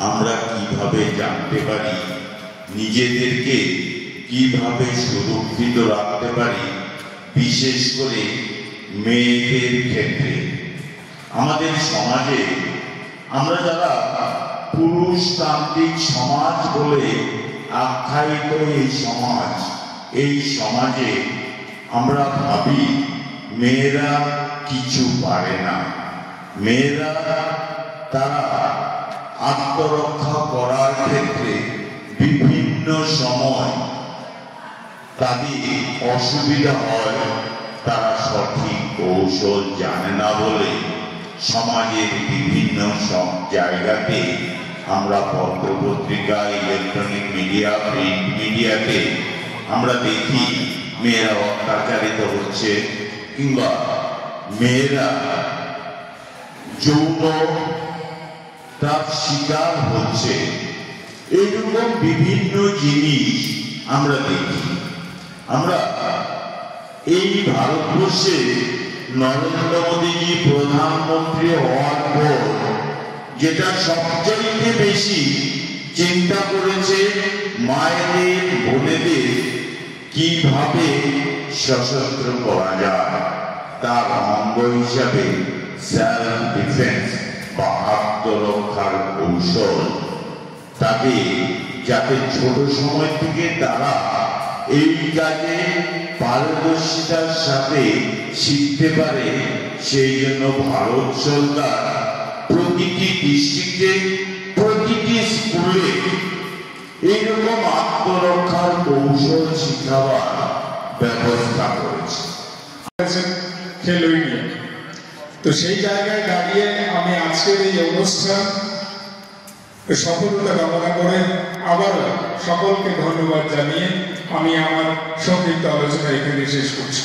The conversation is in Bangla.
আমরা কিভাবে জানতে পারি, নিজেদেরকে কিভাবে সুরক্ষিত রাখতে পারি, বিশেষ করে মেয়েদের ক্ষেত্রে। আমাদের সমাজে আমরা যারা পুরুষতান্ত্রিক সমাজ বলে আখ্যায়িত এই সমাজে আমরা ভাবি মেয়েরা কিছু পারে না, মেয়েরা তারা আত্মরক্ষা করার ক্ষেত্রে বিভিন্ন সময় তাদের অসুবিধা হয়, তারা সঠিক কৌশল জানে না বলে সমাজের বিভিন্ন সব জায়গাতে আমরা পত্রপত্রিকা, ইলেকট্রনিক মিডিয়া, প্রিন্ট মিডিয়াতে আমরা দেখি মেয়েরা অত্যাচারিত হচ্ছে, কিংবা মেয়েরা যৌনতার শিকার হচ্ছে। এইরকম বিভিন্ন জিনিস আমরা দেখি। আমরা এই ভারতবর্ষে নরেন্দ্র মোদীজি প্রধানমন্ত্রী হওয়ার পর যেটা সবচাইতে বেশি চিন্তা করেছে, মায়েদের, বোনেদের কিভাবে সশস্ত্র করা যায়, তার অঙ্গ হিসাবে সেলফ ডিফেন্স বা আত্মরক্ষার কৌশল, তাকে যাতে ছোট সময় থেকে তারা এই কাজে পারদর্শিতার সাথে শিখতে পারে, সেই জন্য ভারত সরকার প্রতিটি ডিস্ট্রিক্টে, প্রতিটি স্কুলে এইরকম আত্মরক্ষার কৌশল শিখাবার ব্যবস্থা করেছে। খেলো ইন্ডিয়া। তো সেই জায়গায় দাঁড়িয়ে আমি আজকের এই অনুষ্ঠান সফলতা কামনা করে আবারও সকলকে ধন্যবাদ জানিয়ে আমি আমার সংক্ষিপ্ত আলোচনা এখানে শেষ করছি।